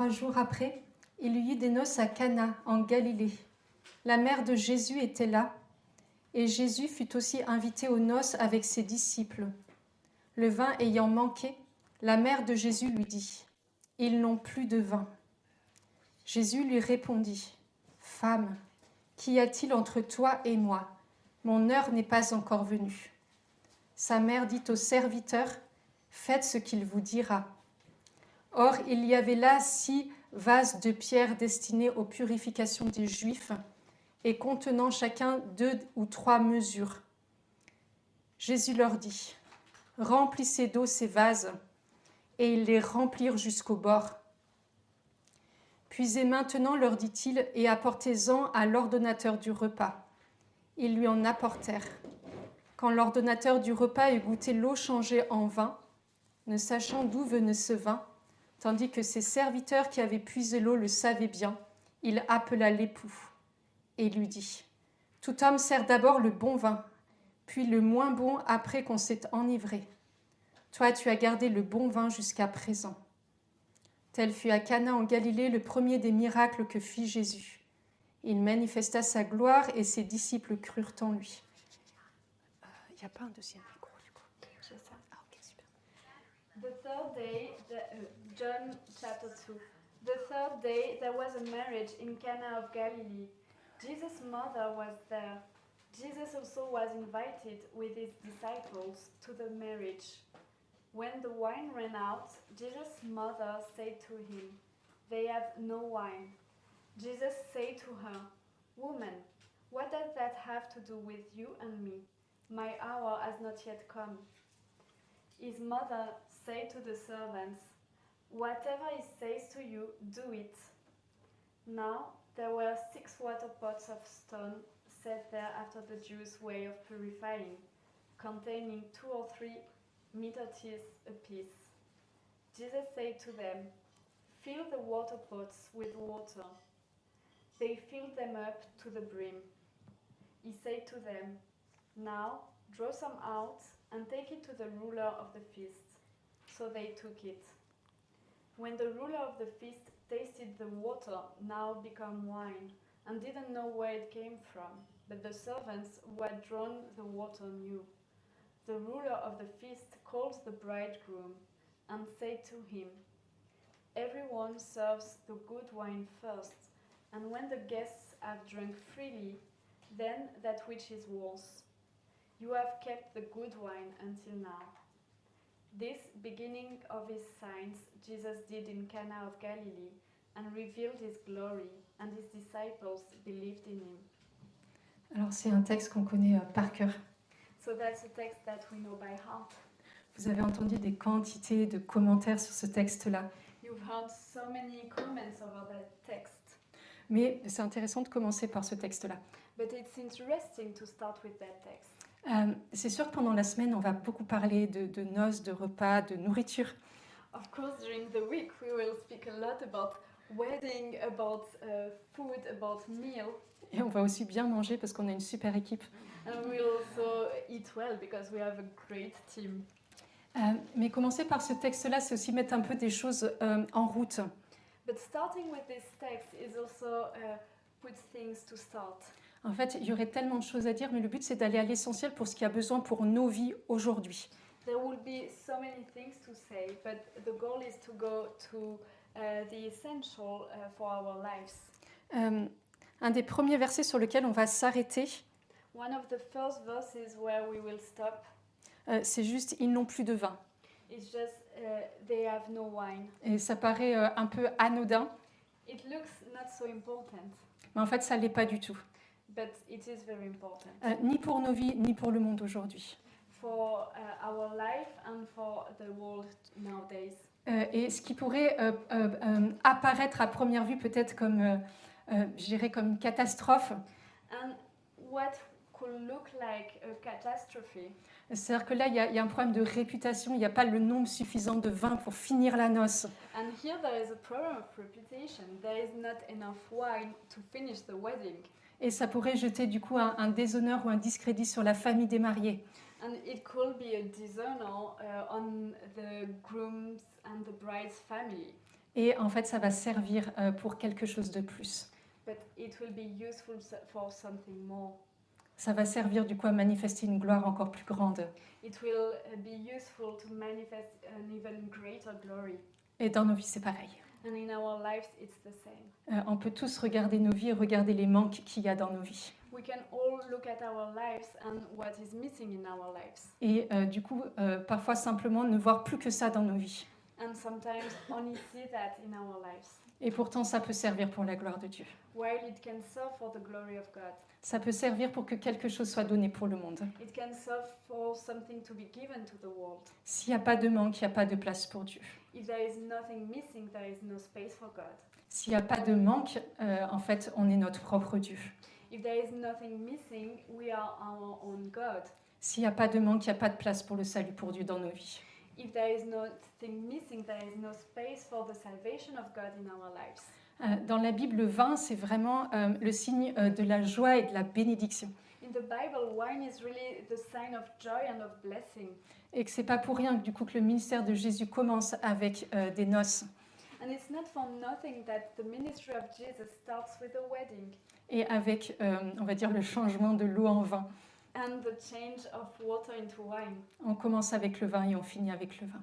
3 jours après, il y eut des noces à Cana, en Galilée. La mère de Jésus était là, et Jésus fut aussi invité aux noces avec ses disciples. Le vin ayant manqué, la mère de Jésus lui dit : « Ils n'ont plus de vin. » Jésus lui répondit : « Femme, qu'y a-t-il entre toi et moi ? Mon heure n'est pas encore venue. » Sa mère dit au serviteur : « Faites ce qu'il vous dira. » Or, il y avait là 6 vases de pierre destinés aux purifications des Juifs et contenant chacun 2 ou 3 mesures. Jésus leur dit : « Remplissez d'eau ces vases. » Et ils les remplirent jusqu'au bord. « Puisez maintenant, leur dit-il, et apportez-en à l'ordonnateur du repas. » Ils lui en apportèrent. Quand l'ordonnateur du repas eut goûté l'eau changée en vin, ne sachant d'où venait ce vin, tandis que ses serviteurs qui avaient puisé l'eau le savaient bien, il appela l'époux et lui dit : « Tout homme sert d'abord le bon vin, puis le moins bon après qu'on s'est enivré. Toi, tu as gardé le bon vin jusqu'à présent. » Tel fut à Cana en Galilée le premier des miracles que fit Jésus. Il manifesta sa gloire et ses disciples crurent en lui. Il n'y a pas un deuxième micro du coup. J'ai ça. Ah, ok, super. The third day, John chapter 2. The third day there was a marriage in Cana of Galilee. Jesus' mother was there. Jesus also was invited with his disciples to the marriage. When the wine ran out, Jesus' mother said to him, "They have no wine." Jesus said to her, "Woman, what does that have to do with you and me? My hour has not yet come." His mother said to the servants, "Whatever he says to you, do it." Now there were 6 water pots of stone set there after the Jews' way of purifying, containing 2 or 3 metres apiece. Jesus said to them, "Fill the water pots with water." They filled them up to the brim. He said to them, "Now draw some out and take it to the ruler of the feast." So they took it. When the ruler of the feast tasted the water, now become wine, and didn't know where it came from, but the servants who had drawn the water knew, the ruler of the feast called the bridegroom and said to him, "Everyone serves the good wine first, and when the guests have drunk freely, then that which is worse. You have kept the good wine until now." This beginning of his signs Jesus did in Cana of Galilee and revealed his glory, and his disciples believed in him. Alors c'est un texte qu'on connaît par cœur. So that's a text that we know by heart. Vous avez entendu des quantités de commentaires sur ce texte-là. You've heard so many comments over that text. Mais c'est intéressant de commencer par ce texte-là. But it's interesting to start with that text. C'est sûr que pendant la semaine, on va beaucoup parler de noces, de repas, de nourriture. Of course, during the week we will speak a lot about wedding, about food, about meal. Et on va aussi bien manger parce qu'on a une super équipe. And we'll also eat well because we have a great team. Mais commencer par ce texte-là, c'est aussi mettre un peu des choses en route. But starting with this text is also put things to start. En fait, il y aurait tellement de choses à dire, mais le but, c'est d'aller à l'essentiel pour ce qu'il y a besoin pour nos vies aujourd'hui. There will be so many things to say, but the goal is to go to the essential for our lives. Un des premiers versets sur lequel on va s'arrêter, One of the first verses where we will stop c'est juste « Ils n'ont plus de vin is just they have no wine. ». Et ça paraît un peu anodin, It looks not so important, mais en fait, ça ne l'est pas du tout. but it is very important Ni pour nos vies, ni pour le monde aujourd'hui. for our life and for the world nowadays. Et ce qui pourrait apparaître à première vue peut-être comme, je dirais, comme une catastrophe, And what could look like a catastrophe, c'est-à-dire que là, il y a un problème de réputation, il n'y a pas le nombre suffisant de vin pour finir la noce. and here there is a problem of reputation. There is not enough wine to finish the wedding. Et ça pourrait jeter du coup un déshonneur ou un discrédit sur la famille des mariés. And it could be a dishonor on the groom's and the bride's family. Et en fait, ça va servir pour quelque chose de plus. but it will be useful for something more. Ça va servir du coup à manifester une gloire encore plus grande. It will be useful to manifest an even greater glory. Et dans nos vies, c'est pareil. And in our lives, it's the same. On peut tous regarder nos vies et regarder les manques qu'il y a dans nos vies. We can all look at our lives and what is missing in our lives. Et du coup, parfois simplement ne voir plus que ça dans nos vies. And sometimes only see that in our lives. Et pourtant, ça peut servir pour la gloire de Dieu. While it can serve for the glory of God. Ça peut servir pour que quelque chose soit donné pour le monde. It can serve for something to be given to the world. S'il n'y a pas de manque, il n'y a pas de place pour Dieu. If there is nothing missing, there is no space for God. S'il n'y a pas de manque, en fait, on est notre propre Dieu. If there is nothing missing, we are our own God. S'il n'y a pas de manque, il n'y a pas de place pour le salut pour Dieu dans nos vies. If there is nothing missing, there is no space for the salvation of God in our lives. Dans la Bible, le vin, c'est vraiment le signe de la joie et de la bénédiction. In the Bible, wine is really the sign of joy and of blessing. Et que c'est pas pour rien du coup que le ministère de Jésus commence avec des noces And it's not for nothing that the ministry of Jesus starts with a wedding et avec, on va dire, le changement de l'eau en vin. and the change of water into wine. On commence avec le vin et on finit avec le vin.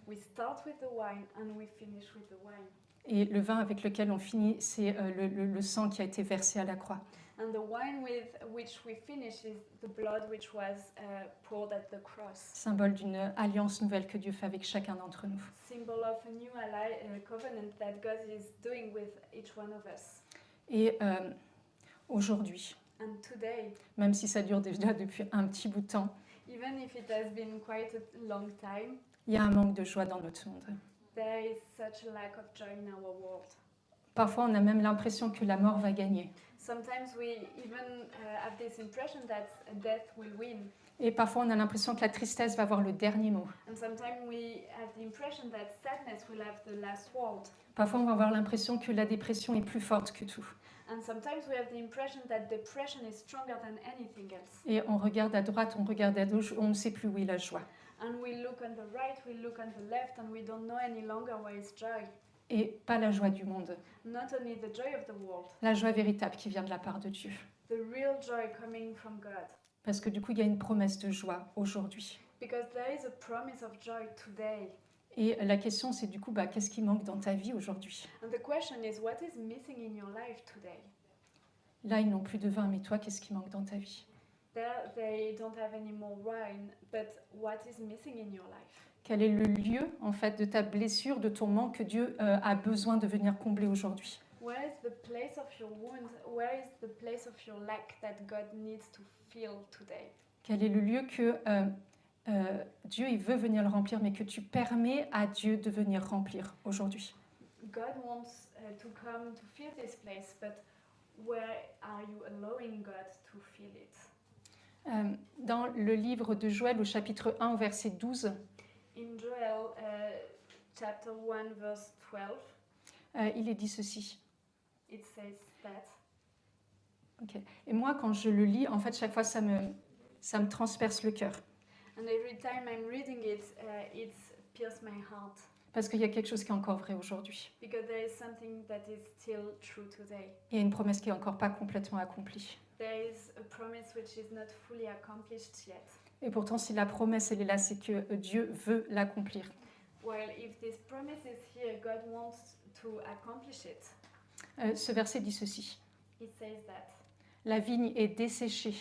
We start with the wine and we finish with the wine. Et le vin avec lequel on finit, c'est le sang qui a été versé à la croix. And the wine with which we finish is the blood which was poured at the cross. Symbole d'une alliance nouvelle que Dieu fait avec chacun d'entre nous. Symbol of a new covenant that God is doing with each one of us. Et aujourd'hui, And today, même si ça dure déjà depuis un petit bout de temps, even if it has been quite a long time, il y a un manque de joie dans notre monde. there is such a lack of joy in our world. Parfois, on a même l'impression que la mort va gagner. Sometimes we even have this impression that death will win. Et parfois, on a l'impression que la tristesse va avoir le dernier mot. And sometimes we have the impression that sadness will have the last word. Parfois, on va avoir l'impression que la dépression est plus forte que tout. And sometimes we have the impression that depression is stronger than anything else. Et on regarde à droite, on regarde à gauche, on ne sait plus où est la joie. And we look on the right, we look on the left, and we don't know any longer where is joy. Et pas la joie du monde. Not only the joy of the world, La joie véritable qui vient de la part de Dieu. the real joy coming from God. Parce que du coup, il y a une promesse de joie aujourd'hui. Because there is a promise of joy today. Et la question, c'est du coup, qu'est-ce qui manque dans ta vie aujourd'hui? And the question is, what is missing in your life today? Là, ils n'ont plus de vin, mais toi, qu'est-ce qui manque dans ta vie? There, they don't have any more wine, but what is missing in your life? Quel est le lieu, en fait, de ta blessure, de ton manque que Dieu a besoin de venir combler aujourd'hui? Where is the place of your wound? Where is the place of your lack that God needs to fill today? Quel est le lieu que Dieu il veut venir le remplir, mais que tu permets à Dieu de venir remplir aujourd'hui? God wants to come to fill this place, but where are you allowing God to fill it? Dans le livre de Joël, au chapitre 1, au verset 12, In Joel chapter 1 verse 12, il est dit ceci. it says that. Ok. Et moi, quand je le lis, en fait, chaque fois, ça me transperce le cœur. And every time I'm reading it, it pierces my heart. Parce qu'il y a quelque chose qui est encore vrai aujourd'hui. Because there is something that is still true today. Il y a une promesse qui n'est encore pas complètement accomplie. There is a promise which is not fully accomplished yet. Et pourtant, si la promesse, elle est là, c'est que Dieu veut l'accomplir. Well, if this promise is here, God wants to accomplish it. Ce verset dit ceci. It says that La vigne est desséchée,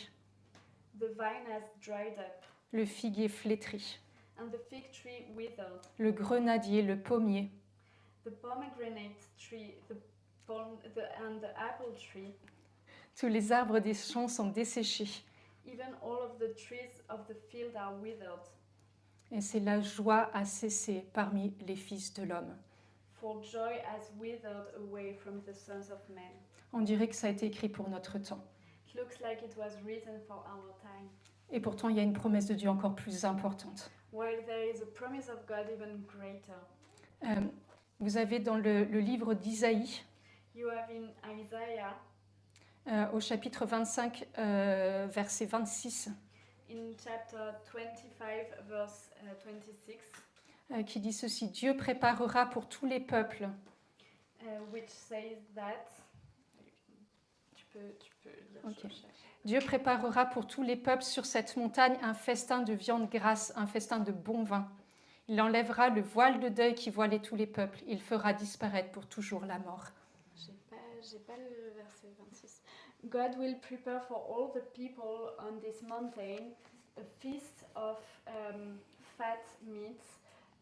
the vine has dried up, le figuier flétri, and the fig tree withered, le grenadier, le pommier, the pomegranate tree, and the apple tree, tous les arbres des champs sont desséchés. even all of the trees of the field are withered. Et c'est la joie à cesser parmi les fils de l'homme. For joy has withered away from the sons of men. On dirait que ça a été écrit pour notre temps. It looks like it was written for our time. Et pourtant, il y a une promesse de Dieu encore plus importante. While there is a promise of God even greater. Vous avez dans le livre d'Isaïe, You have in Isaiah, au chapitre 25, verset 26, in chapter 25, verse 26, qui dit ceci. Dieu préparera pour tous les peuples which says that. Tu peux lire. Ok. je cherche. Dieu préparera pour tous les peuples sur cette montagne un festin de viande grasse, un festin de bon vin. Il enlèvera le voile de deuil qui voilait tous les peuples. Il fera disparaître pour toujours la mort. J'ai pas le verset 26. God will prepare for all the people on this mountain a feast of fat meats,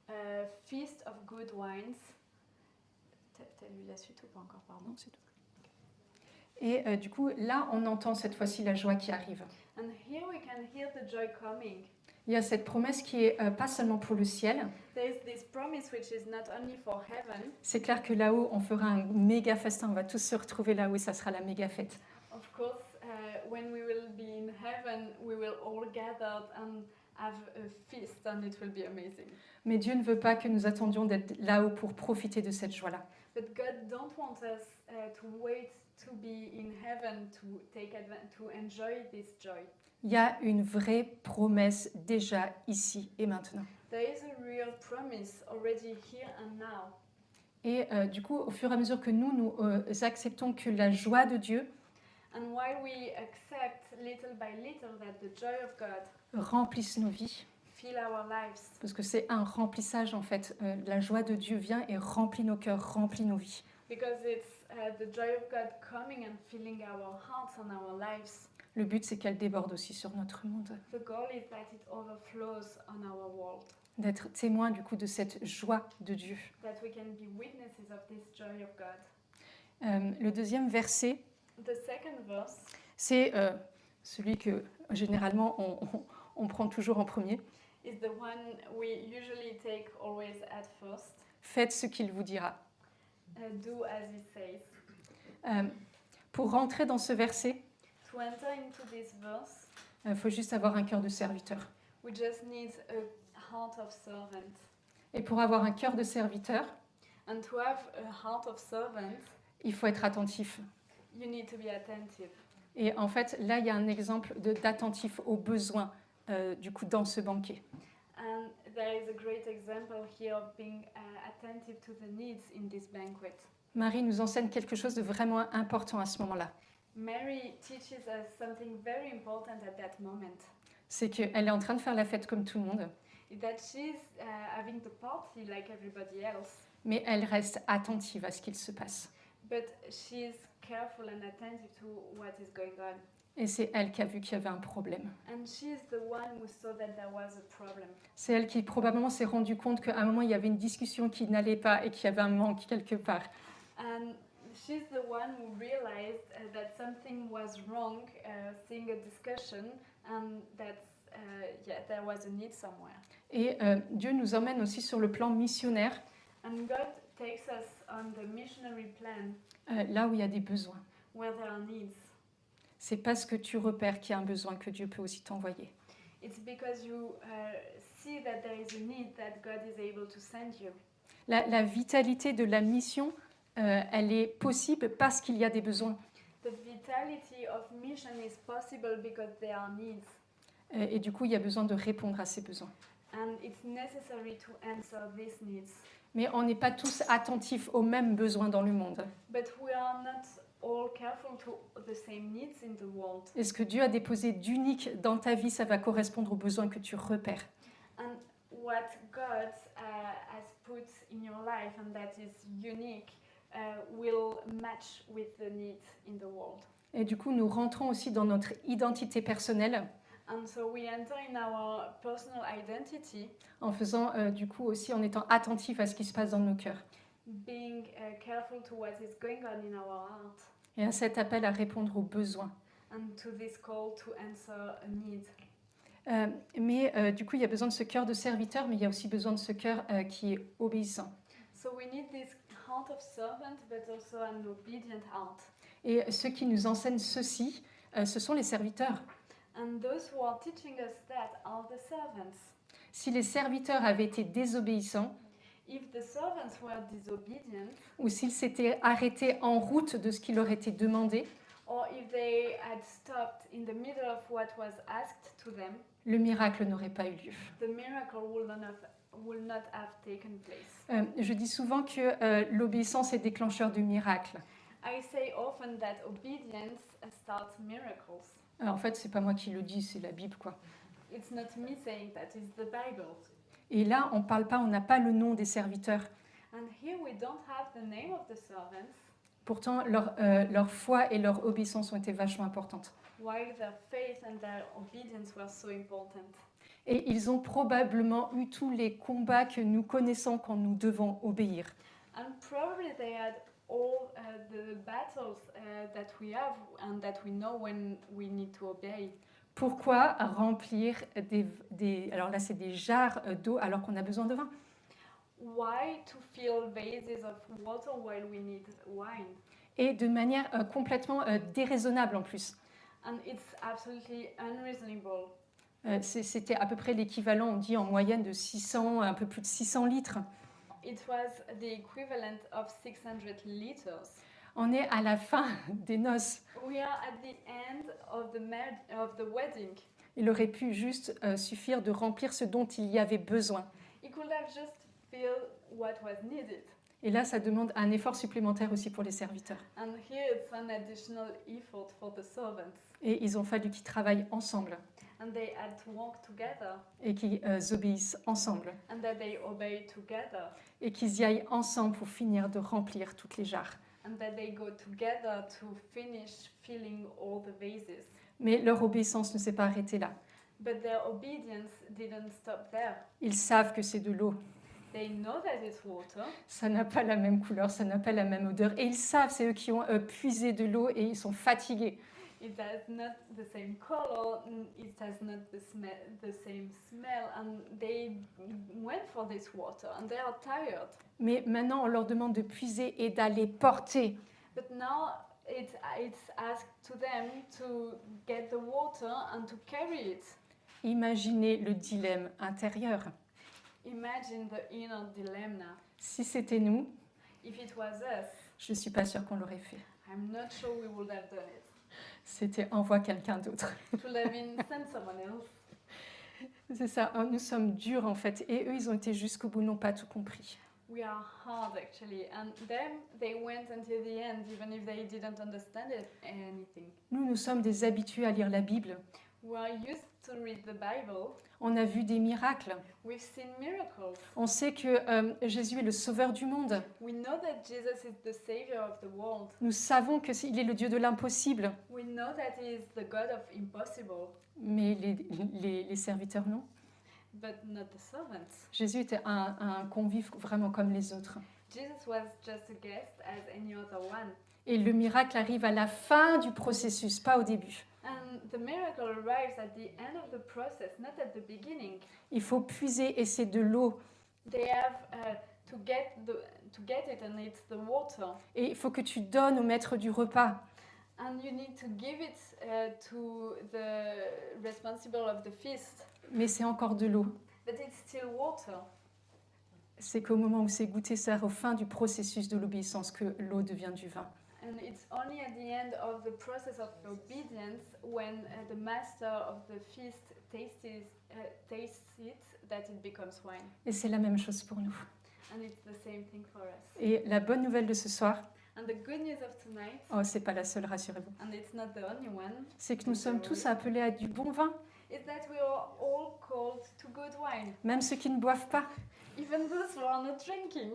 a feast of good wines. T'as lu la suite ou pas encore, pardon? Non, c'est tout. Et du coup, là, on entend cette fois-ci la joie qui arrive. And here we can hear the joy coming. Il y a cette promesse qui est pas seulement pour le ciel. There's this promise which is not only for heaven. C'est clair que là-haut, on fera un méga festin. On va tous se retrouver là-haut et ça sera la méga fête. Of course, when we will be in heaven, we will all gather and have a feast and it will be amazing. Mais Dieu ne veut pas que nous attendions d'être là-haut pour profiter de cette joie-là. But God don't want us to wait to be in heaven to enjoy this joy. Il y a une vraie promesse déjà ici et maintenant. There is a real promise already here and now. Et du coup, au fur et à mesure que nous acceptons que la joie de Dieu And while we accept little by little that the joy of God remplisse nos vies, fill our lives, parce que c'est un remplissage en fait, la joie de Dieu vient et remplit nos cœurs, remplit nos vies. because it's the joy of God coming and filling our hearts and our lives. Le but, c'est qu'elle déborde aussi sur notre monde, The goal is that it overflows on our world, d'être témoin du coup de cette joie de Dieu. that we can be witnesses of this joy of God. Le deuxième verset, The second verse c'est celui que généralement on prend toujours en premier. is the one we usually take always at first. Faites ce qu'il vous dira. Do as he says. Pour rentrer dans ce verset, To enter into this verse, il faut juste avoir un cœur de serviteur. we just need a heart of servant. Et pour avoir un cœur de serviteur, And to have a heart of servant, il faut être attentif. you need to be attentive. Et en fait, là, il y a un exemple d'attentif aux besoins du coup dans ce banquet. And there is a great example here of being attentive to the needs in this banquet. Marie nous enseigne quelque chose de vraiment important à ce moment-là. Mary teaches us something very important at that moment. C'est qu'elle est en train de faire la fête comme tout le monde, That she's having the party like everybody else, mais elle reste attentive à ce qu'il se passe. but she's careful and attentive to what is going on. Et c'est elle qui a vu qu'il y avait un problème. And she's the one who saw that there was a problem. C'est elle qui probablement s'est rendue compte qu'à un moment, il y avait une discussion qui n'allait pas et qu'il y avait un manque quelque part. And she's the one who realized that something was wrong, seeing a discussion, and that there was a need somewhere. Et Dieu nous emmène aussi sur le plan missionnaire, And God takes us on the missionary plan là où il y a des besoins. where there are needs. C'est parce que tu repères qu'il y a un besoin que Dieu peut aussi t'envoyer. It's because you see that there is a need that God is able to send you. La vitalité de la mission, elle est possible parce qu'il y a des besoins. The vitality of mission is possible because there are needs. Et du coup, il y a besoin de répondre à ces besoins. And it's necessary to answer these needs. Mais on n'est pas tous attentifs aux mêmes besoins dans le monde. But we are not all careful to the same needs in the world. Et ce que Dieu a déposé d'unique dans ta vie, ça va correspondre aux besoins que tu repères. And what God has put in your life and that is unique will match with the needs in the world. Et du coup, nous rentrons aussi dans notre identité personnelle And so we enter in our personal identity, en faisant du coup aussi en étant attentifs à ce qui se passe dans nos cœurs. being careful to what is going on in our heart Et à cet appel à répondre aux besoins. and to this call to answer a need. Mais du coup, il y a besoin de ce cœur de serviteur, mais il y a aussi besoin de ce cœur qui est obéissant. So we need this heart of servant but also an obedient heart. Et ceux qui nous enseignent ceci, ce sont les serviteurs. And those who are teaching us that are the servants. Si les serviteurs avaient été désobéissants, If the servants were disobedient, ou s'ils s'étaient arrêtés en route de ce qui leur était demandé, or if they had stopped in the middle of what was asked to them, le miracle n'aurait pas eu lieu. the miracle would not have will not have taken place. Je dis souvent que l'obéissance est déclencheur de miracles. I say often that obedience starts miracles. En fait, c'est pas moi qui le dis, c'est la Bible, quoi. It's not me saying that, it's the Bible. Et là, on n'a pas le nom des serviteurs. And here we don't have the name of the servants, Pourtant, leur foi et leur obéissance ont été vachement importantes. while their faith and their obedience were so important. Et ils ont probablement eu tous les combats que nous connaissons quand nous devons obéir. And probably they had all the battles that we have and that we know when we need to obey. Pourquoi remplir alors là, c'est des jarres d'eau alors qu'on a besoin de vin? Why to fill vases of water while we need wine? Et de manière complètement déraisonnable en plus. And it's absolutely unreasonable. C'était à peu près l'équivalent, on dit en moyenne, de 600, un peu plus de 600 litres. It was the equivalent of 600 liters. On est à la fin des noces. We are at the end of the wedding. Il aurait pu juste suffire de remplir ce dont il y avait besoin. It could have just filled what was needed. Et là, ça demande un effort supplémentaire aussi pour les serviteurs. And here it's an additional effort for the servants. Et ils ont fallu qu'ils travaillent ensemble And they had to work together. et qu'ils obéissent ensemble And that they obey together. et qu'ils y aillent ensemble pour finir de remplir toutes les jarres. And that they go together to finish filling all the vases. Mais leur obéissance ne s'est pas arrêtée là. But their obedience didn't stop there. Ils savent que c'est de l'eau. They know that it's water. Ça n'a pas la même couleur, ça n'a pas la même odeur. Et ils savent, c'est eux qui ont puisé de l'eau et ils sont fatigués. It has not the same color, it has not the same smell, and they went for this water and they are tired. Mais maintenant, on leur demande de puiser et d'aller porter. But now it's asked to them to get the water and to carry it. Imaginez le dilemme intérieur. Imagine the inner dilemma. Si c'était nous, If it was us, je ne suis pas sûre qu'on l'aurait fait. I'm not sure we would have done it. C'était envoie quelqu'un d'autre. It would have been send someone else. C'est ça, nous sommes durs en fait. Et eux, ils ont été jusqu'au bout, n'ont pas tout compris. We are hard actually, and them they went until the end, even if they didn't understand anything. Nous sommes des habitués à lire la Bible. We are used to read the Bible. On a vu des miracles. We've seen miracles. On sait que Jésus est le sauveur du monde. We know that Jesus is the savior of the world. Nous savons qu'il est le Dieu de l'impossible. We know that he is the God of impossible, Mais les serviteurs, non. but not the servants. Jésus était un convive vraiment comme les autres. Jesus was just a guest as any other one. Et le miracle arrive à la fin du processus, pas au début. And the miracle arrives at the end of the process, not at the beginning. Il faut puiser et c'est de l'eau. They have to get it, and it's the water. Et il faut que tu donnes au maître du repas. And you need to give it to the responsible of the feast. Mais c'est encore de l'eau. But it's still water. C'est qu'au moment où c'est goûté, c'est au fin du processus de l'obéissance que l'eau devient du vin. And it's only at the end of the process of obedience, when the master of the feast tastes it, that it becomes wine. Et c'est la même chose pour nous. And it's the same thing for us. Et la bonne nouvelle de ce soir, And the good news of tonight, oh, c'est pas la seule, rassurez-vous, and it's not the only one, c'est que nous sommes tous appelés à du bon vin, is that we are all called to good wine, même ceux qui ne boivent pas. even those who are not drinking.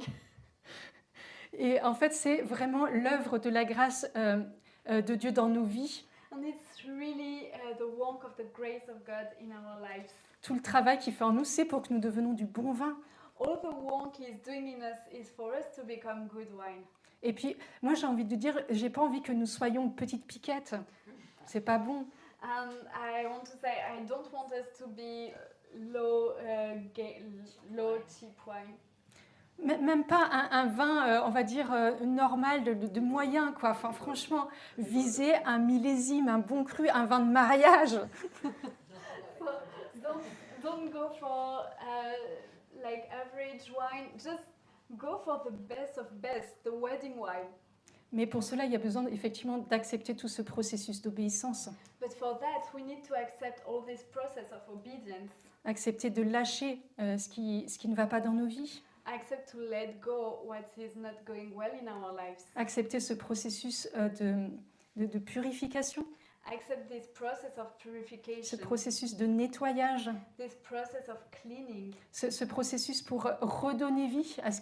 Et en fait, c'est vraiment l'œuvre de la grâce de Dieu dans nos vies. And it's really the work of the grace of God in our lives. Tout le travail qu'il fait en nous, c'est pour que nous devenions du bon vin. All the work He's doing in us is for us to become good wine. Et puis, moi, j'ai envie de dire, j'ai pas envie que nous soyons petites piquettes. C'est pas bon. And I want to say, I don't want us to be low cheap wine. Même pas un vin, on va dire, normal, de moyen, quoi. Enfin, franchement, viser un millésime, un bon cru, un vin de mariage. Don't go for like average wine. Just go for the best of best, the wedding wine. Mais pour cela, il y a besoin effectivement d'accepter tout ce processus d'obéissance. But for that, we need to accept all this process of obedience. accepter de lâcher ce qui ne va pas dans nos vies, accept to let go what is not going well in our lives, accepter ce processus de purification, accept this process of ce purification, processus de nettoyage, this process of cleaning, ce processus pour redonner vie à ce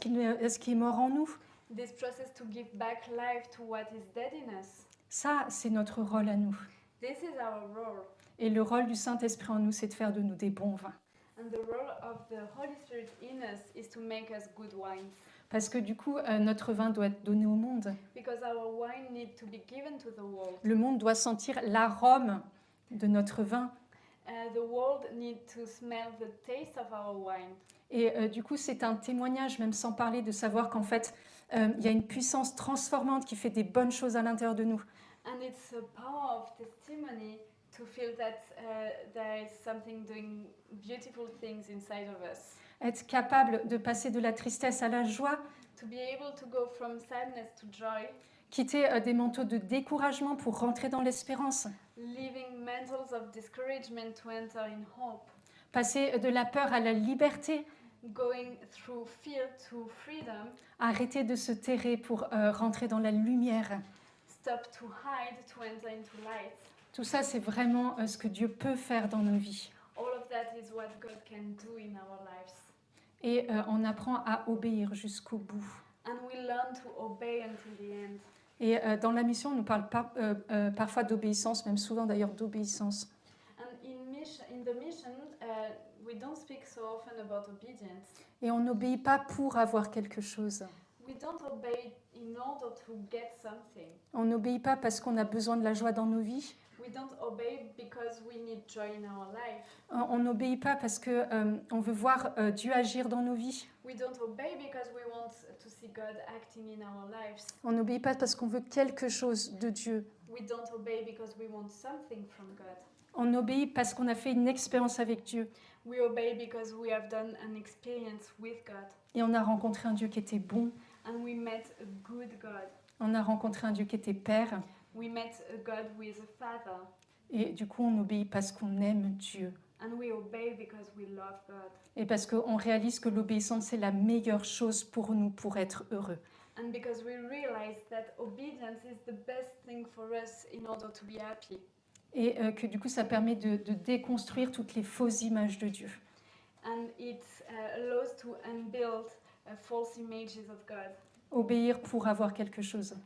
qui est mort en nous. this process to give back life to what is dead in us. Ça, c'est notre rôle à nous. This is our role. Et le rôle du Saint-Esprit en nous, c'est de faire de nous des bons vins. And the role of the Holy Spirit in us is to make us good wines. Parce que du coup, notre vin doit être donné au monde. Because our wine needs to be given to the world. Le monde doit sentir l'arôme de notre vin. The world needs to smell the taste of our wine. Et du coup, c'est un témoignage, même sans parler, de savoir qu'en fait, il y a une puissance transformante qui fait des bonnes choses à l'intérieur de nous. And it's a power of testimony to feel that there is something doing beautiful things inside of us. Être capable de passer de la tristesse à la joie, To be able to go from sadness to joy, quitter des manteaux de découragement pour rentrer dans l'espérance, leaving mantles of discouragement to enter in hope, passer de la peur à la liberté, going through fear to freedom, arrêter de se terrer pour rentrer dans la lumière. stop to hide to enter into light. Tout ça, c'est vraiment ce que Dieu peut faire dans nos vies. All of that is what God can do in our lives. Et on apprend à obéir jusqu'au bout. And we learn to obey until the end. Et dans la mission, on nous parle parfois d'obéissance, même souvent d'ailleurs d'obéissance. And in the mission, we don't speak so often about obedience. Et on n'obéit pas pour avoir quelque chose. We don't obey in order to get something. On n'obéit pas parce qu'on a besoin de la joie dans nos vies. We don't obey because we need joy in our life. On n'obéit pas parce que on veut voir Dieu agir dans nos vies. We don't obey because we want to see God acting in our lives. On n'obéit pas parce qu'on veut quelque chose de Dieu. We don't obey because we want something from God. On obéit parce qu'on a fait une expérience avec Dieu. We obey because we have done an experience with God. Et on a rencontré un Dieu qui était bon. And we met a good God. On a rencontré un Dieu qui était Père. We met a God who is a Father. Et du coup, on obéit parce qu'on aime Dieu. And we obey because we love God. Et parce qu'on réalise que l'obéissance, c'est la meilleure chose pour nous pour être heureux. And because we realize that obedience is the best thing for us in order to be happy. Et que du coup, ça permet de déconstruire toutes les fausses images de Dieu. And it allows to unbuild false images of God, Obéir pour avoir quelque chose.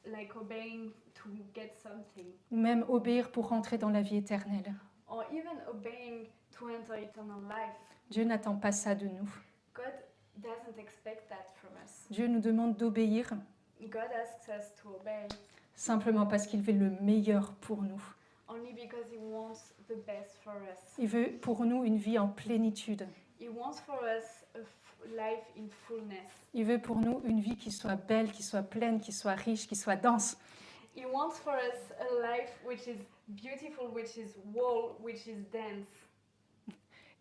like obeying to get something, Ou même obéir pour rentrer dans la vie éternelle. or even obeying to enter eternal life. Dieu n'attend pas ça de nous. God doesn't expect that from us. Dieu nous demande d'obéir God asks us to obey simplement parce qu'il veut le meilleur pour nous. only because He wants the best for us. Il veut pour nous une vie en plénitude. He wants for us a life in fullness. Il veut pour nous une vie qui soit belle, qui soit pleine, qui soit riche, qui soit dense. He wants for us a life which is beautiful, which is whole, which is dense.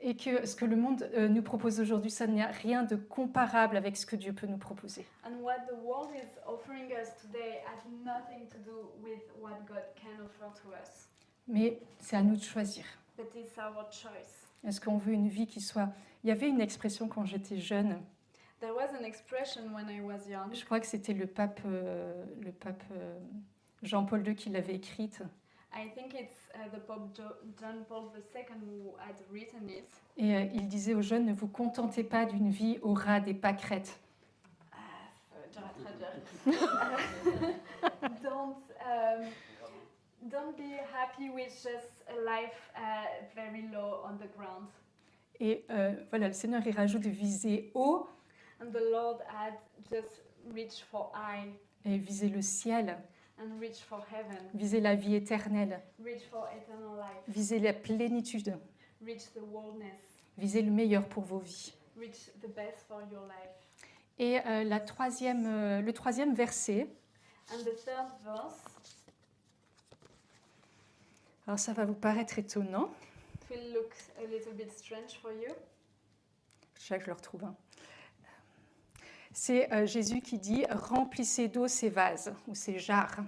Et que ce que le monde nous propose aujourd'hui, ça n'a rien de comparable avec ce que Dieu peut nous proposer. And what the world is offering us today has nothing to do with what God can offer to us. Mais c'est à nous de choisir. But it's our choice. Est-ce qu'on veut une vie qui soit... Il y avait une expression quand j'étais jeune, There was an expression when I was young. je crois que c'était le pape Jean-Paul II qui l'avait écrite. I think it's the Pope John Paul II who had written it. Et il disait aux jeunes, ne vous contentez pas d'une vie au ras des pâquerettes. Dur à traduire. Don't be happy with just a life very low on the ground. Et voilà, le Seigneur, il rajoute de viser haut And the Lord had just reached for high et viser le ciel, and reached for heaven, viser la vie éternelle, reach for eternal life, viser la plénitude, reach the wholeness, viser le meilleur pour vos vies. reach the best for your life. Et le troisième verset, And the third verse, alors ça va vous paraître étonnant, it will look a little bit strange for you. je sais que je le retrouve. C'est Jésus qui dit « Remplissez d'eau ces vases ou ces jarres ».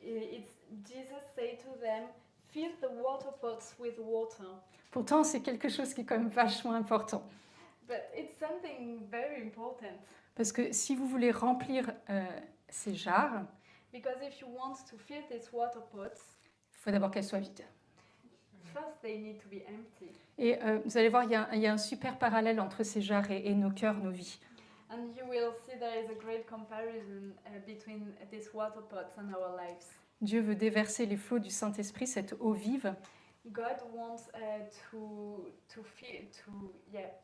It's Jesus say to them, fill the water pots with water. Pourtant, c'est quelque chose qui est quand même vachement important. But it's something very important. Parce que si vous voulez remplir ces jarres, Because if you want to fill these water pots, il faut d'abord qu'elles soient vides. first they need to be empty. Et vous allez voir, il y a un super parallèle entre ces jarres et nos cœurs, nos vies. And you will see there is a great comparison between these water pots and our lives. Dieu veut déverser les flots du Saint-Esprit, cette eau vive, God wants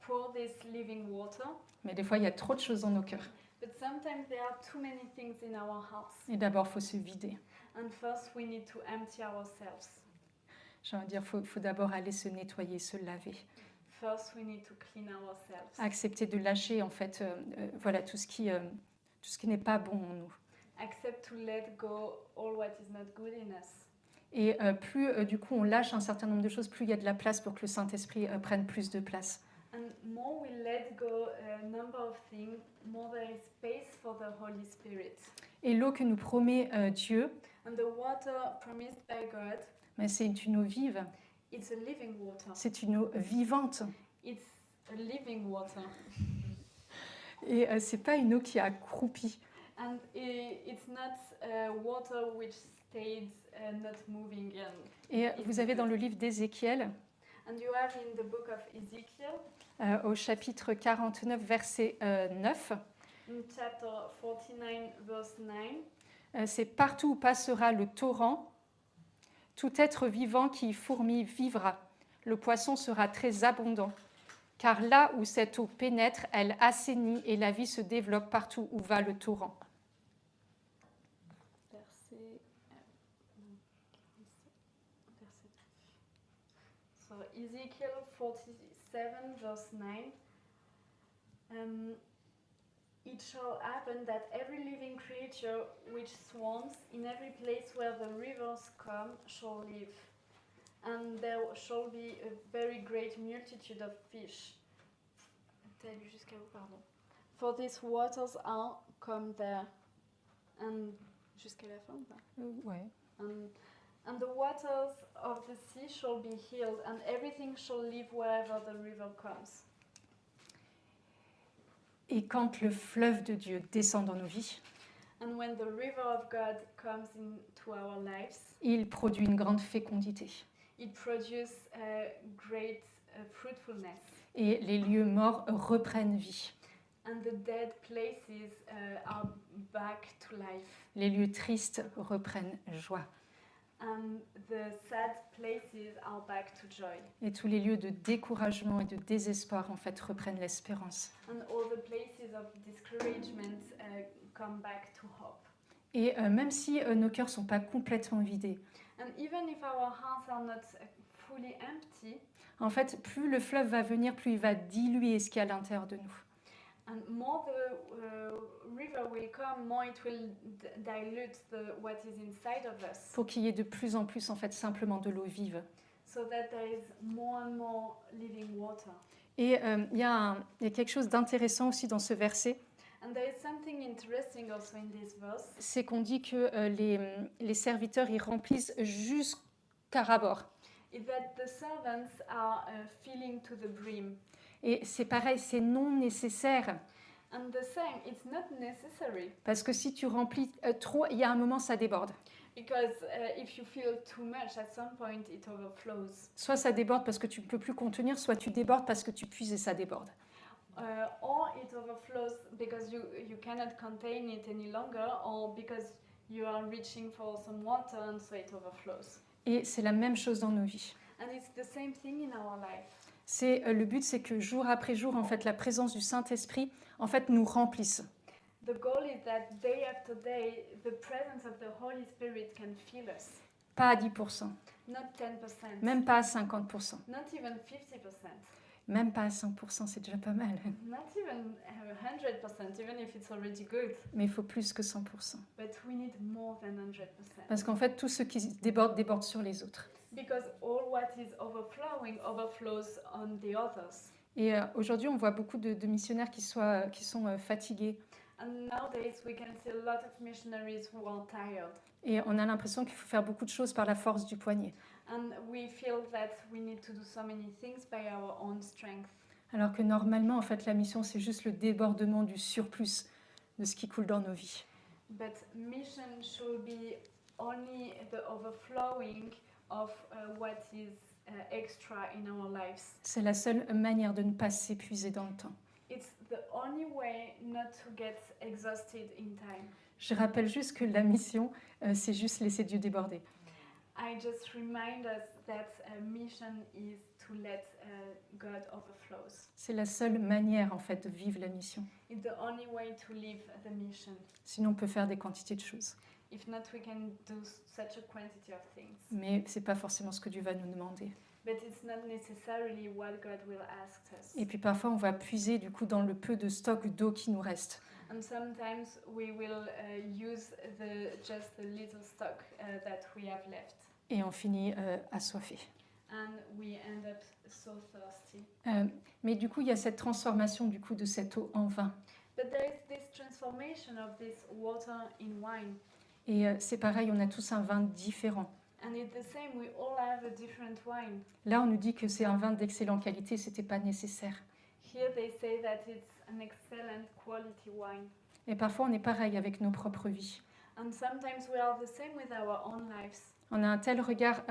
pour this living water, mais des fois, il y a trop de choses dans nos cœurs. but sometimes there are too many things in our hearts. Et d'abord, il faut se vider. And first we need to empty ourselves. J'ai envie de dire, il faut d'abord aller se nettoyer, se laver. First we need to clean ourselves. Accepter de lâcher, en fait, voilà, tout ce qui n'est pas bon en nous. Accept to let go all what is not good in us. Et plus, du coup, on lâche un certain nombre de choses, plus il y a de la place pour que le Saint-Esprit prenne plus de place. And more we let go a number of things, more there is space for the Holy Spirit. Et l'eau que nous promet Dieu, And the water promised by God, mais c'est une eau vive, it's a living water. c'est une eau vivante. It's a living water. Et c'est pas une eau qui a accroupi. And it's not water which stayed not moving. Et vous avez dans le livre d'Ézéchiel, And you have in the book of Ezekiel, au chapitre 49, verset 9, in chapter 49, verse 9, c'est partout où passera le torrent, tout être vivant qui y fourmille vivra. Le poisson sera très abondant. Car là où cette eau pénètre, elle assainit et la vie se développe partout où va le torrent. verset. So Ezekiel 47, verse 9. It shall happen that every living creature which swarms in every place where the rivers come shall live, and there shall be a very great multitude of fish. T'as lu jusqu'à où, pardon? For these waters are come there, and jusqu'à la fin ou pas? Ouais. And the waters of the sea shall be healed, and everything shall live wherever the river comes. Et quand le fleuve de Dieu descend dans nos vies, And when the river of God comes into our lives, il produit une grande fécondité. it produces great fruitfulness. Et les lieux morts reprennent vie. And the dead places are back to life. Les lieux tristes reprennent joie. And the sad places are back to joy. Et tous les lieux de découragement et de désespoir, en fait, reprennent l'espérance. And all the places of discouragement come back to hope. Et même si nos cœurs ne sont pas complètement vidés, And even if our hearts are not fully empty, en fait, plus le fleuve va venir, plus il va diluer ce qu'il y a à l'intérieur de nous. and more the river will come, more it will dilute what is inside of us, Pour qu'il y ait de plus en plus, en fait, simplement de l'eau vive. so that there is more and more living water. Et il y a quelque chose d'intéressant aussi dans ce verset, And there is something interesting also in this verse. c'est qu'on dit que les serviteurs, ils remplissent jusqu'à ras-bord. Is that the servants are filling to the brim. Et c'est pareil, c'est non nécessaire. And the same, it's not necessary, Parce que si tu remplis trop, il y a un moment, ça déborde. because if you fill too much, at some point it overflows. Soit ça déborde parce que tu ne peux plus contenir, soit tu débordes parce que tu puises et ça déborde. Or it overflows because you cannot contain it any longer, or because you are reaching for some water and so it overflows. Et c'est la même chose dans nos vies. And it's the same thing in our life. Le but, c'est que jour après jour, en fait, la présence du Saint-Esprit, en fait, nous remplisse. The goal is that day after day, the presence of the Holy Spirit can fill us. Pas à 10%, Not 10%, même pas à 50%, not even 50%, même pas à 100%, c'est déjà pas mal. not even 100%, even if it's already good. Mais il faut plus que 100%. But we need more than 100%. Parce qu'en fait, tout ce qui déborde sur les autres. Because all what is overflowing overflows on the others. Et aujourd'hui, on voit beaucoup de missionnaires qui sont fatigués. And nowadays we can see a lot of missionaries who are tired. Et on a l'impression qu'il faut faire beaucoup de choses par la force du poignet. And we feel that we need to do so many things by our own strength. Alors que normalement, en fait, la mission, c'est juste le débordement du surplus de ce qui coule dans nos vies. But mission should be only the overflowing of what is extra in our lives. C'est la seule manière de ne pas s'épuiser dans le temps. It's the only way not to get exhausted in time. Je rappelle juste que la mission, c'est juste laisser Dieu déborder. I just remind us that mission is to let God overflows. C'est la seule manière, en fait, de vivre la mission. It's the only way to live the mission. Sinon, on peut faire des quantités de choses. If not, we can do such a quantity of things. Mais ce n'est pas forcément ce que Dieu va nous demander. But it's not necessarily what God will ask us. Et puis parfois, on va puiser du coup dans le peu de stock d'eau qui nous reste. And sometimes we will use just the little stock that we have left. Et on finit assoiffé. And we end up so thirsty. Mais du coup, il y a cette transformation du coup de cette eau en vin. But there is this transformation of this water in wine. Et c'est pareil, on a tous un vin différent. And it's the same, we all have a different wine. Là, on nous dit que c'est un vin d'excellente qualité, c'était pas nécessaire. Here they say that it's an excellent quality wine. Et parfois, on est pareil avec nos propres vies. And sometimes we are the same with our own lives. On a un tel regard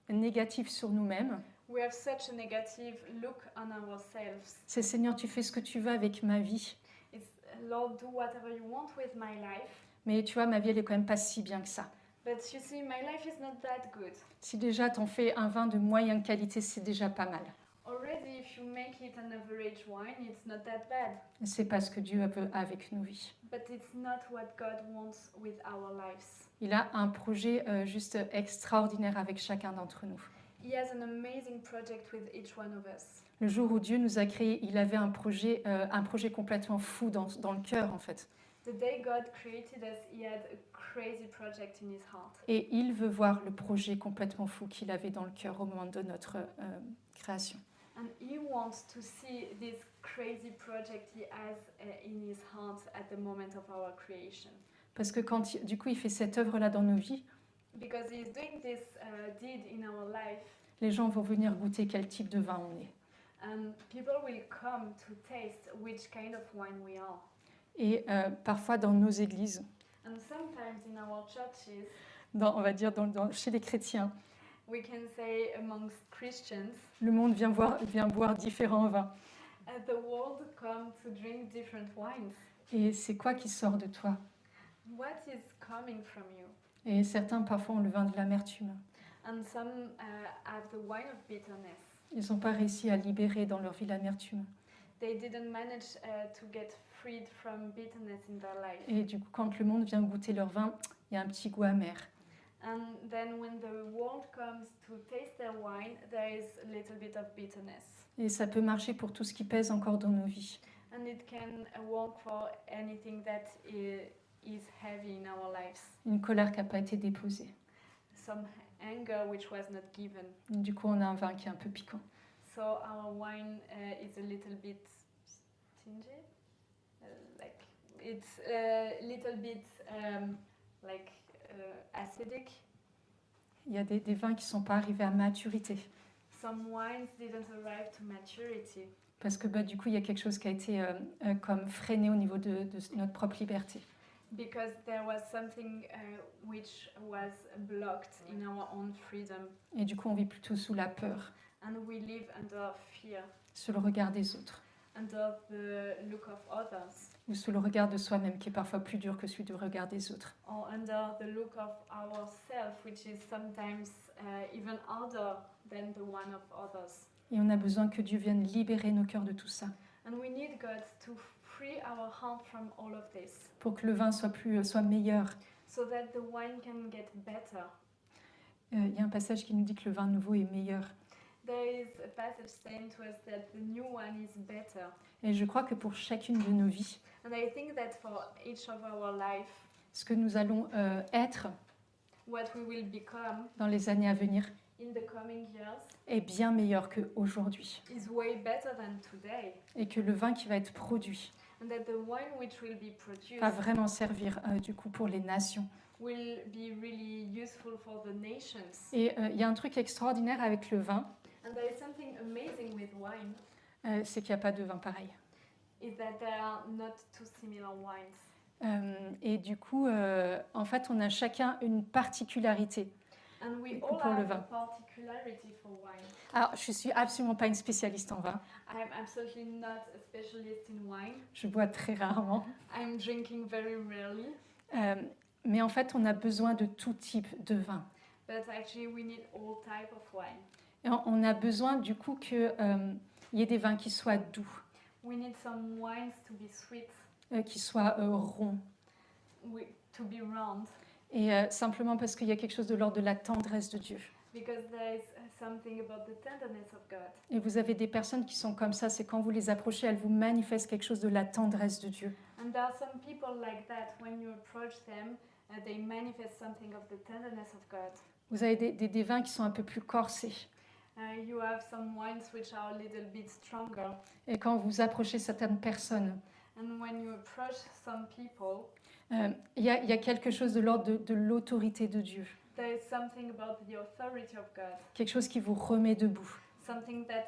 négatif sur nous-mêmes. We have such a negative look on ourselves. C'est Seigneur, tu fais ce que tu veux avec ma vie. It's Lord, do whatever you want with my life. Mais tu vois, ma vie, elle est quand même pas si bien que ça. But you see, my life is not that good. Si déjà t'en fais un vin de moyenne qualité, c'est déjà pas mal. Already, if you make it an average wine, it's not that bad. C'est pas ce que Dieu veut avec nos vies. But it's not what God wants with our lives. Il a un projet juste extraordinaire avec chacun d'entre nous. He has an amazing project with each one of us. Le jour où Dieu nous a créés, il avait un projet complètement fou dans le cœur en fait. The day God created us, he had a crazy project in his heart. Et il veut voir le projet complètement fou qu'il avait dans le cœur au moment de notre création. And he wants to see this crazy project he has in his heart at the moment of our creation. Parce que quand du coup il fait cette œuvre-là dans nos vies, Because he's doing this deed in our life, les gens vont venir goûter quel type de vin on est. and people will come to taste which kind of wine we are. Et parfois dans nos églises, And sometimes in our churches, on va dire chez les chrétiens, we can say amongst Christians, le monde vient boire différents vins. the world come to drink different wines. Et c'est quoi qui sort de toi? What is coming from you? Et certains parfois ont le vin de l'amertume. And some have the wine of bitterness. Ils n'ont pas réussi à libérer dans leur vie l'amertume. They didn't manage to get freed from bitterness in their life. Et du coup, quand le monde vient goûter leur vin, il y a un petit goût amer. And then when the world comes to taste their wine, there is a little bit of bitterness. Et ça peut marcher pour tout ce qui pèse encore dans nos vies. And it can work for anything that is heavy in our lives. Une colère qui n'a pas été déposée. Some anger which was not given. Du coup, on a un vin qui est un peu piquant. So our wine is a little bit stingy. Like it's a little bit acidic. Il y a des vins qui ne sont pas arrivés à maturité. Some wines didn't arrive to maturity. Parce que du coup, il y a quelque chose qui a été comme freiné au niveau de notre propre liberté. Because there was something which was blocked in our own freedom. Et du coup, on vit plutôt sous la peur, And we live under fear, sous le regard des autres, under the look of others, ou sous le regard de soi-même, qui est parfois plus dur que celui du regard des autres. or under the look of ourselves, which is sometimes even harder than the one of others. Et on a besoin que Dieu vienne libérer nos cœurs de tout ça, And we need God to free our heart from all of this, pour que le vin soit meilleur. so that the wine can get better. Il y a un passage qui nous dit que le vin nouveau est meilleur. There is a passage saying to us that the new one is better. Et je crois que pour chacune de nos vies, And I think that for each of our life, ce que nous allons être what we will become dans les années à venir in the coming years est bien meilleur qu'aujourd'hui. is way better than today. Et que le vin qui va être produit And that the wine which will be produced va vraiment servir du coup pour les nations. will be really useful for the nations. Et il y a un truc extraordinaire avec le vin, And there is something amazing with wine, c'est qu'il n'y a pas de vin pareil. is that there are not two similar wines. Et du coup, en fait, on a chacun une particularité. And we Pour all le have a vin. particularity for wine. Alors, je suis absolument pas une spécialiste en vin. I'm absolutely not a specialist in wine. Je bois très rarement. I'm drinking very rarely, Mais en fait, on a besoin de tout type de vin. but actually we need all type of wine. Et on a besoin du coup qu'il y ait des vins qui soient doux, We need some wines to be sweet, qui soient ronds. to be round, Et simplement parce qu'il y a quelque chose de l'ordre de la tendresse de Dieu. because there is something about the tenderness of God. Et vous avez des personnes qui sont comme ça, c'est quand vous les approchez, elles vous manifestent quelque chose de la tendresse de Dieu. And there are some people like that. When you approach them, they manifest something of the tenderness of God. Vous avez des vins qui sont un peu plus corsés. You have some wines which are a little bit stronger. Et quand vous approchez certaines personnes, And when you approach some people, il y a quelque chose de l'ordre de l'autorité de Dieu. there is something about the authority of God. Quelque chose qui vous remet debout. Something that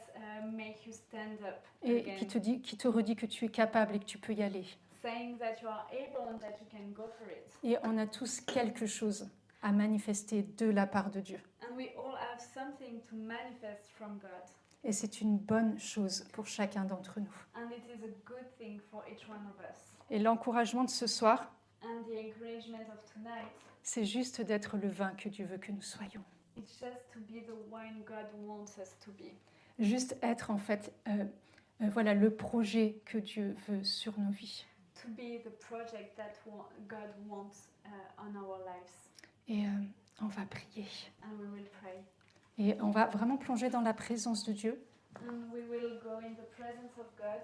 makes you stand up Et again. qui te redit que tu es capable et que tu peux y aller. Saying that you are able and that you can go for it. Et on a tous quelque chose à manifester de la part de Dieu. And we all have something to manifest from God. Et c'est une bonne chose pour chacun d'entre nous. And it is a good thing for each one of us. Et l'encouragement de ce soir, And the encouragement of tonight, c'est juste d'être le vin que Dieu veut que nous soyons. it's just to be the wine God wants us to be. Juste être en fait voilà, le projet que Dieu veut sur nos vies. To be the project that God wants on our lives. Et on va prier. And we will pray. Et on va vraiment plonger dans la présence de Dieu. And we will go in the presence of God.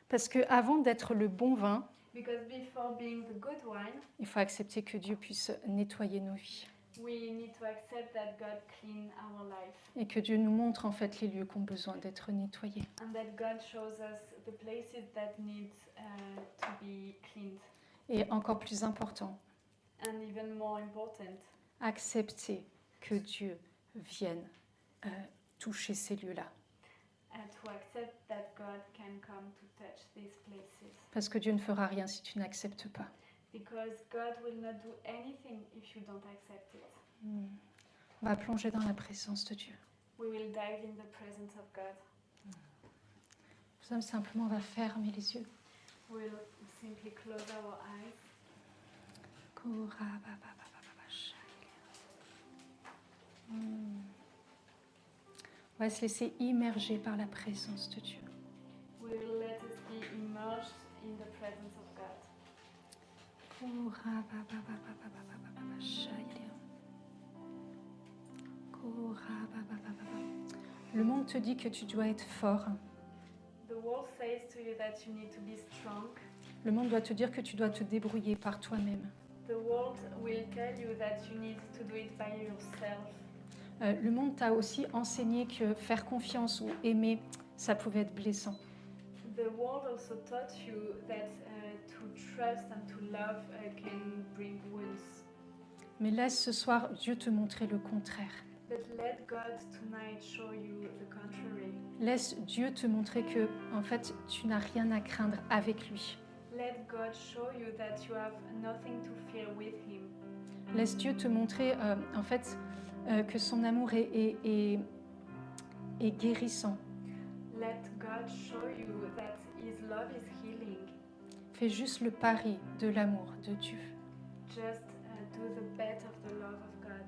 Parce qu'avant d'être le bon vin, Because before being the good wine, il faut accepter que Dieu puisse nettoyer nos vies. we need to accept that God clean our life. Et que Dieu nous montre en fait les lieux qui ont besoin d'être nettoyés. And that God shows us the places that need to be cleaned. Et encore plus important, And even more important, accepter que Dieu vienne toucher ces lieux-là. to accept that God can come to touch these places. Parce que Dieu ne fera rien si tu n'acceptes pas. Because God will not do anything if you don't accept it. On va plonger dans la présence de Dieu. We will dive in the presence of God. Simplement, on va fermer les yeux. We'll simply close our eyes. On va se laisser immerger par la présence de Dieu. We will let us be immersed in the presence of God. Le monde te dit que tu dois être fort. The world says to you that you need to be strong. Le monde doit te dire que tu dois te débrouiller par toi-même. The world will tell you that you need to do it by yourself. Le monde t'a aussi enseigné que faire confiance ou aimer, ça pouvait être blessant. The world also taught you that to trust and to love can bring wounds. Mais laisse ce soir Dieu te montrer le contraire. But let God tonight show you the contrary. Laisse Dieu te montrer que, en fait, tu n'as rien à craindre avec lui. Let God show you that you have nothing to fear with Him. Laisse Dieu te montrer, en fait, que son amour est guérissant. Let God show you that His love is healing. Fais juste le pari de l'amour de Dieu. Just do the bet of the love of God.